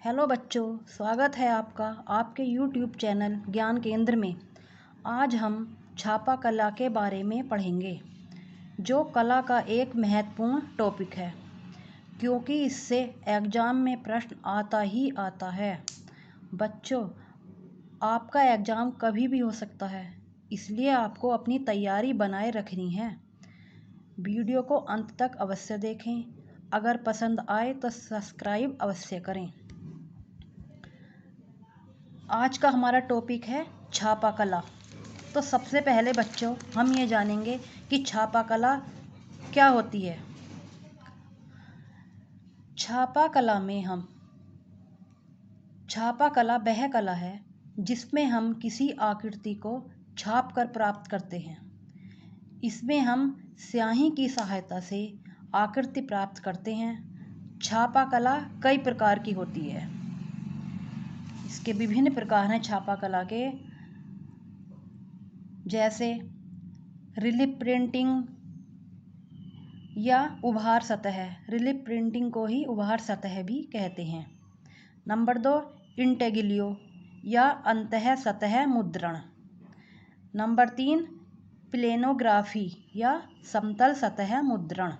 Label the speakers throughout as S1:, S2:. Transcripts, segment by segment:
S1: Hello बच्चों, स्वागत है आपका आपके YouTube चैनल ज्ञान केंद्र में। आज हम छापा कला के बारे में पढ़ेंगे, जो कला का एक महत्वपूर्ण टॉपिक है, क्योंकि इससे एग्ज़ाम में प्रश्न आता ही आता है। बच्चों, आपका एग्ज़ाम कभी भी हो सकता है, इसलिए आपको अपनी तैयारी बनाए रखनी है। वीडियो को अंत तक अवश्य देखें। अगर पसंद आए तो सब्सक्राइब अवश्य करें। आज का हमारा टॉपिक है छापा कला। तो सबसे पहले बच्चों हम ये जानेंगे कि छापा कला क्या होती है। छापा कला वह कला है जिसमें हम किसी आकृति को छाप कर प्राप्त करते हैं। इसमें हम स्याही की सहायता से आकृति प्राप्त करते हैं। छापा कला कई प्रकार की होती है। इसके विभिन्न प्रकार हैं छापा कला के, जैसे रिलीफ प्रिंटिंग या उभार सतह। रिलीफ प्रिंटिंग को ही उभार सतह भी कहते हैं। नंबर 2, इंटेग्लियो या अंतः सतह मुद्रण। नंबर 3, प्लेनोग्राफी या समतल सतह मुद्रण।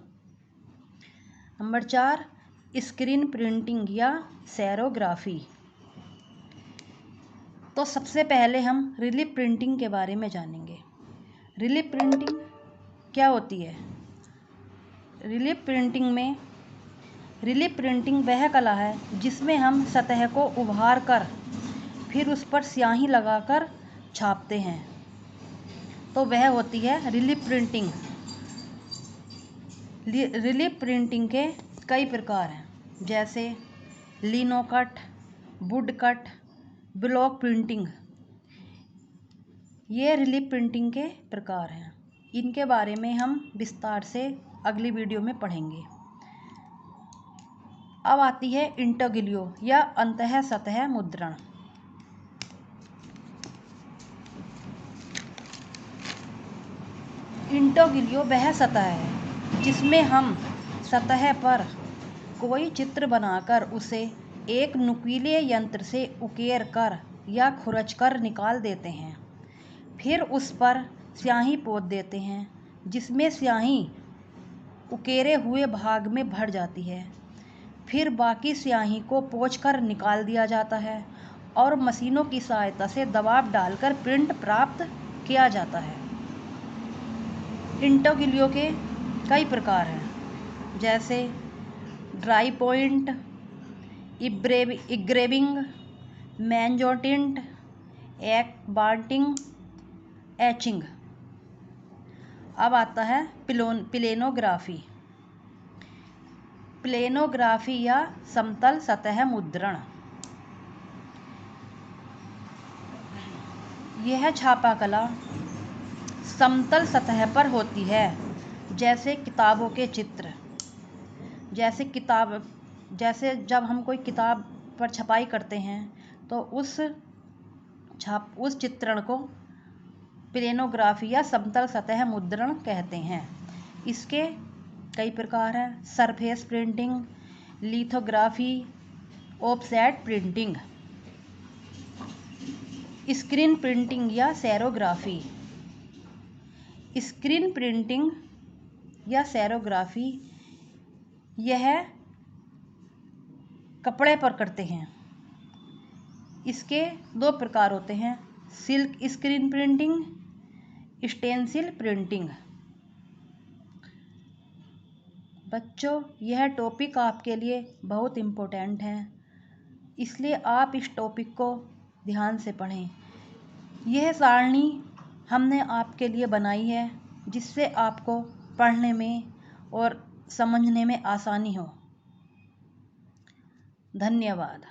S1: नंबर 4, स्क्रीन प्रिंटिंग या सेरोग्राफी। तो सबसे पहले हम रिलीफ प्रिंटिंग के बारे में जानेंगे। रिलीफ प्रिंटिंग क्या होती है? रिलीफ प्रिंटिंग वह कला है जिसमें हम सतह को उभार कर फिर उस पर स्याही लगाकर छापते हैं, तो वह होती है रिलीफ प्रिंटिंग। रिलीफ प्रिंटिंग के कई प्रकार हैं, जैसे लिनोकट, वुडकट, ब्लॉक प्रिंटिंग। ये रिलीफ प्रिंटिंग के प्रकार हैं। इनके बारे में हम विस्तार से अगली वीडियो में पढ़ेंगे। अब आती है इंटेग्लियो या अंतः सतह मुद्रण। इंटेग्लियो वह सतह है जिसमें हम सतह पर कोई चित्र बनाकर उसे एक नुकीले यंत्र से उकेर कर या खुरच कर निकाल देते हैं। फिर उस पर स्याही पोत देते हैं, जिसमें स्याही उकेरे हुए भाग में भर जाती है। फिर बाकी स्याही को पोंछकर निकाल दिया जाता है और मशीनों की सहायता से दबाव डालकर प्रिंट प्राप्त किया जाता है। इंटेग्लियो के कई प्रकार हैं, जैसे ड्राई पॉइंट, इंग्रेविंग, मैन्योटिंट, बांटिंग, एचिंग। अब आता है प्लेनोग्राफी। प्लेनोग्राफी या समतल सतह मुद्रण। यह छापा कला समतल सतह पर होती है, जैसे किताबों के चित्र। जैसे जब हम कोई किताब पर छपाई करते हैं तो उस चित्रण को प्लेनोग्राफी या समतल सतह मुद्रण कहते हैं। इसके कई प्रकार हैं, surface printing, lithography, offset printing, screen printing या सेरोग्राफी। स्क्रीन प्रिंटिंग या सेरोग्राफी यह कपड़े पर करते हैं। इसके 2 प्रकार होते हैं, silk screen printing, stencil printing. बच्चों, यह टॉपिक आपके लिए बहुत इम्पोर्टेंट है, इसलिए आप इस टॉपिक को ध्यान से पढ़ें। यह सारणी हमने आपके लिए बनाई है, जिससे आपको पढ़ने में और समझने में आसानी हो। धन्यवाद।